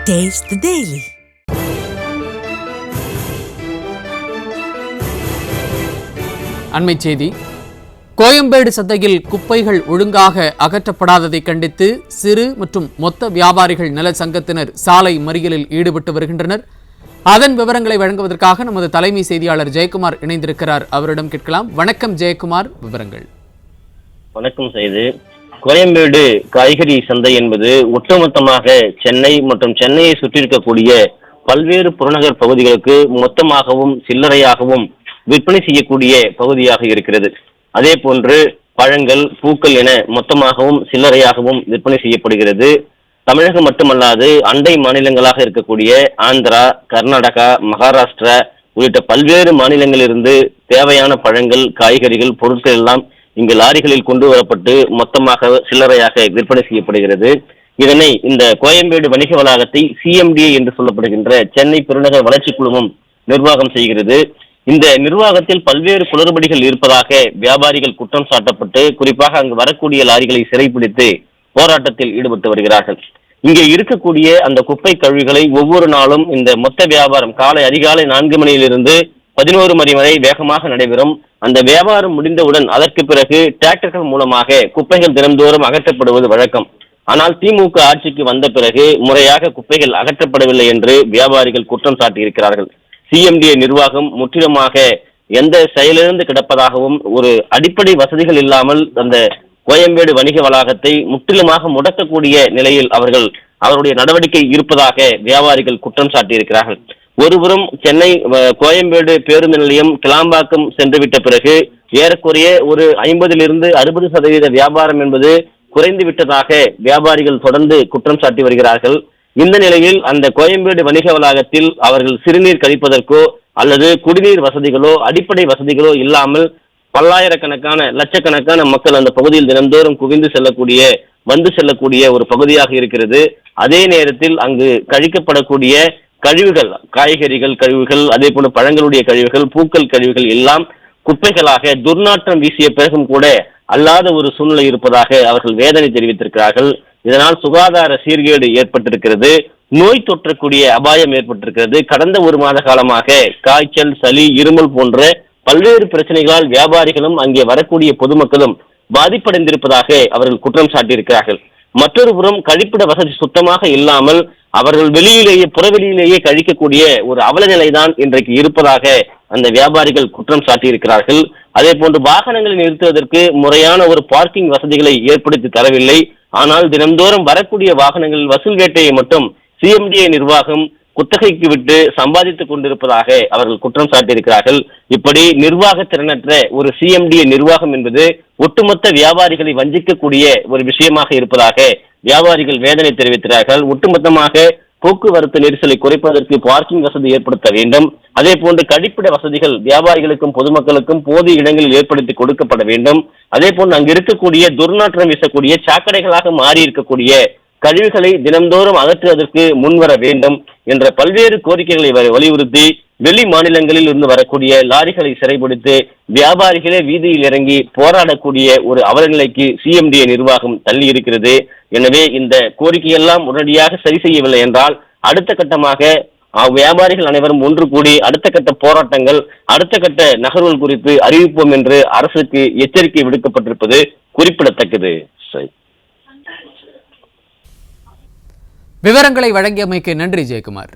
Taste the Daily. அண்மைச் செய்தி. கோயம்பேடு சந்தையில் குப்பைகள் ஒழுங்காக அகற்றப்படாததை கண்டித்து சிறு மற்றும் மொத்த வியாபாரிகள் நல சங்கத்தினர் சாலை மறியலில் ஈடுபட்டு வருகின்றனர். அதன் விவரங்களை வழங்குவதற்காக நமது தலைமை செய்தியாளர் ஜெயக்குமார் இணைந்திருக்கிறார். அவரிடம் கேட்கலாம். வணக்கம் ஜெயக்குமார், விவரங்கள். வணக்கம் செய்து. கோயம்பேடு காய்கறி சந்தை என்பது ஒட்டுமொத்தமாக சென்னை மற்றும் சென்னையை சுற்றியிருக்கக்கூடிய பல்வேறு புறநகர் பகுதிகளுக்கு மொத்தமாகவும் சில்லறையாகவும் விற்பனை செய்யக்கூடிய பகுதியாக இருக்கிறது. அதே போன்று பழங்கள், பூக்கள் என மொத்தமாகவும் சில்லறையாகவும் விற்பனை செய்யப்படுகிறது. தமிழகம் மட்டுமல்லாது அண்டை மாநிலங்களாக இருக்கக்கூடிய ஆந்திரா, கர்நாடகா, மகாராஷ்டிரா உள்ளிட்ட பல்வேறு மாநிலங்களிலிருந்து தேவையான பழங்கள், காய்கறிகள், பொருட்கள் எல்லாம் இங்கு லாரிகளில் கொண்டு வரப்பட்டு மொத்தமாக சில்லறையாக விற்பனை செய்யப்படுகிறது. இதனை இந்த கோயம்பேடு வணிக வளாகத்தை CMDA என்று சொல்லப்படுகின்ற சென்னை பெருநகர் வளர்ச்சி குழுமம் நிர்வாகம் செய்கிறது. இந்த நிர்வாகத்தில் பல்வேறு குளறுபடிகள் இருப்பதாக வியாபாரிகள் குற்றம் சாட்டப்பட்டு குறிப்பாக அங்கு வரக்கூடிய லாரிகளை சிறைப்பிடித்து போராட்டத்தில் ஈடுபட்டு வருகிறார்கள். இங்கே இருக்கக்கூடிய அந்த குப்பை கழிவுகளை ஒவ்வொரு நாளும் இந்த மொத்த வியாபாரம் அதிகாலை 4 மணியிலிருந்து 11 மணி வரை வேகமாக நடைபெறும். அந்த வியாபாரம் முடிந்தவுடன் அதற்கு பிறகு டிராக்டர்கள் மூலமாக குப்பைகள் தினந்தோறும் அகற்றப்படுவது வழக்கம். ஆனால் திமுக ஆட்சிக்கு வந்த பிறகு முறையாக குப்பைகள் அகற்றப்படவில்லை என்று வியாபாரிகள் குற்றம் சாட்டியிருக்கிறார்கள். CMDA நிர்வாகம் முற்றிலுமாக எந்த செயலிழந்து கிடப்பதாகவும் ஒரு அடிப்படை வசதிகள் இல்லாமல் அந்த கோயம்பேடு வணிக வளாகத்தை முற்றிலுமாக முடக்கக்கூடிய நிலையில் அவருடைய நடவடிக்கை இருப்பதாக வியாபாரிகள் குற்றம் சாட்டியிருக்கிறார்கள். ஒருபுறம் சென்னை கோயம்பேடு பேருந்து நிலையம் கிளாம்பாக்கம் சென்றுவிட்ட பிறகு ஏறக்குறைய ஒரு 50% 60% வியாபாரம் என்பது குறைந்து விட்டதாக வியாபாரிகள் தொடர்ந்து குற்றம் சாட்டி வருகிறார்கள். இந்த நிலையில் அந்த கோயம்பேடு வணிக வளாகத்தில் அவர்கள் சிறுநீர் கழிப்பதற்கோ அல்லது குடிநீர் வசதிகளோ அடிப்படை வசதிகளோ இல்லாமல் பல்லாயிரக்கணக்கான லட்சக்கணக்கான மக்கள் அந்த பகுதியில் தினந்தோறும் வந்து செல்லக்கூடிய ஒரு பகுதியாக இருக்கிறது. அதே நேரத்தில் அங்கு கழிக்கப்படக்கூடிய கழிவுகள், காய்கறிகள் கழிவுகள், அதே போல பழங்களுடைய கழிவுகள், பூக்கள் கழிவுகள் எல்லாம் குப்பைகளாக துர்நாற்றம் வீசிய பிறகும் கூட அல்லாத ஒரு சூழ்நிலை இருப்பதாக அவர்கள் வேதனை தெரிவித்திருக்கிறார்கள். இதனால் சுகாதார சீர்கேடு ஏற்பட்டிருக்கிறது, நோய் தொற்றக்கூடிய அபாயம் ஏற்பட்டிருக்கிறது. கடந்த 1 மாத காலமாக காய்ச்சல், சளி, இருமல் போன்ற பல்வேறு பிரச்சனைகளால் வியாபாரிகளும் அங்கே வரக்கூடிய பொதுமக்களும் பாதிப்படைந்திருப்பதாக அவர்கள் குற்றம் சாட்டியிருக்கிறார்கள். மற்றொரு புறம் கழிப்பிட வசதி சுத்தமாக இல்லாமல் அவர்கள் புறவெளியிலேயே கழிக்கக்கூடிய ஒரு அவலநிலைதான் இன்றைக்கு இருப்பதாக அந்த வியாபாரிகள் குற்றம் சாட்டியிருக்கிறார்கள். அதே போன்று வாகனங்களை நிறுத்துவதற்கு முறையான ஒரு பார்க்கிங் வசதிகளை ஏற்படுத்தி தரவில்லை. ஆனால் தினந்தோறும் வரக்கூடிய வாகனங்களில் வசூல் வேட்டையை மட்டும் CMDA நிர்வாகம் குத்தகைக்கு விட்டு சம்பாதித்துக் கொண்டிருப்பதாக அவர்கள் குற்றம் சாட்டியிருக்கிறார்கள். இப்படி நிர்வாக திறனற்ற ஒரு CMDA நிர்வாகம் என்பது ஒட்டுமொத்த வியாபாரிகளை வஞ்சிக்கக்கூடிய ஒரு விஷயமாக இருப்பதாக வியாபாரிகள் வேதனை தெரிவிக்கிறார்கள். ஒட்டுமொத்தமாக போக்குவரத்து நெரிசலை குறைப்பதற்கு பார்க்கிங் வசதி ஏற்படுத்த வேண்டும். அதே போன்று கழிப்பிட வசதிகள் வியாபாரிகளுக்கும் பொதுமக்களுக்கும் போதிய இடங்களில் ஏற்படுத்தி கொடுக்கப்பட வேண்டும். அதே போன்று அங்கு இருக்கக்கூடிய துர்நாற்றம் வீசக்கூடிய சாக்கடைகளாக மாறி இருக்கக்கூடிய கழிவுகளை தினந்தோறும் அகற்றுவதற்கு முன்வர வேண்டும் என்ற பல்வேறு கோரிக்கைகளை வலியுறுத்தி வெளி மாநிலங்களில் இருந்து வரக்கூடிய லாரிகளை சிறைபிடித்து வியாபாரிகளே வீதியில் இறங்கி போராடக்கூடிய ஒரு அவலநிலைக்கு CMDA நிர்வாகம் தள்ளி இருக்கிறது. எனவே இந்த கோரிக்கையெல்லாம் உடனடியாக சரி செய்யவில்லை என்றால் அடுத்த கட்டமாக வியாபாரிகள் அனைவரும் ஒன்று கூடி அடுத்த கட்ட போராட்டங்கள், அடுத்த கட்ட நகர்வுகள் குறித்து அறிவிப்போம் என்று அரசுக்கு எச்சரிக்கை விடுக்கப்பட்டிருப்பது குறிப்பிடத்தக்கது. விவரங்களை வழங்கியமைக்கு நன்றி ஜெயக்குமார்.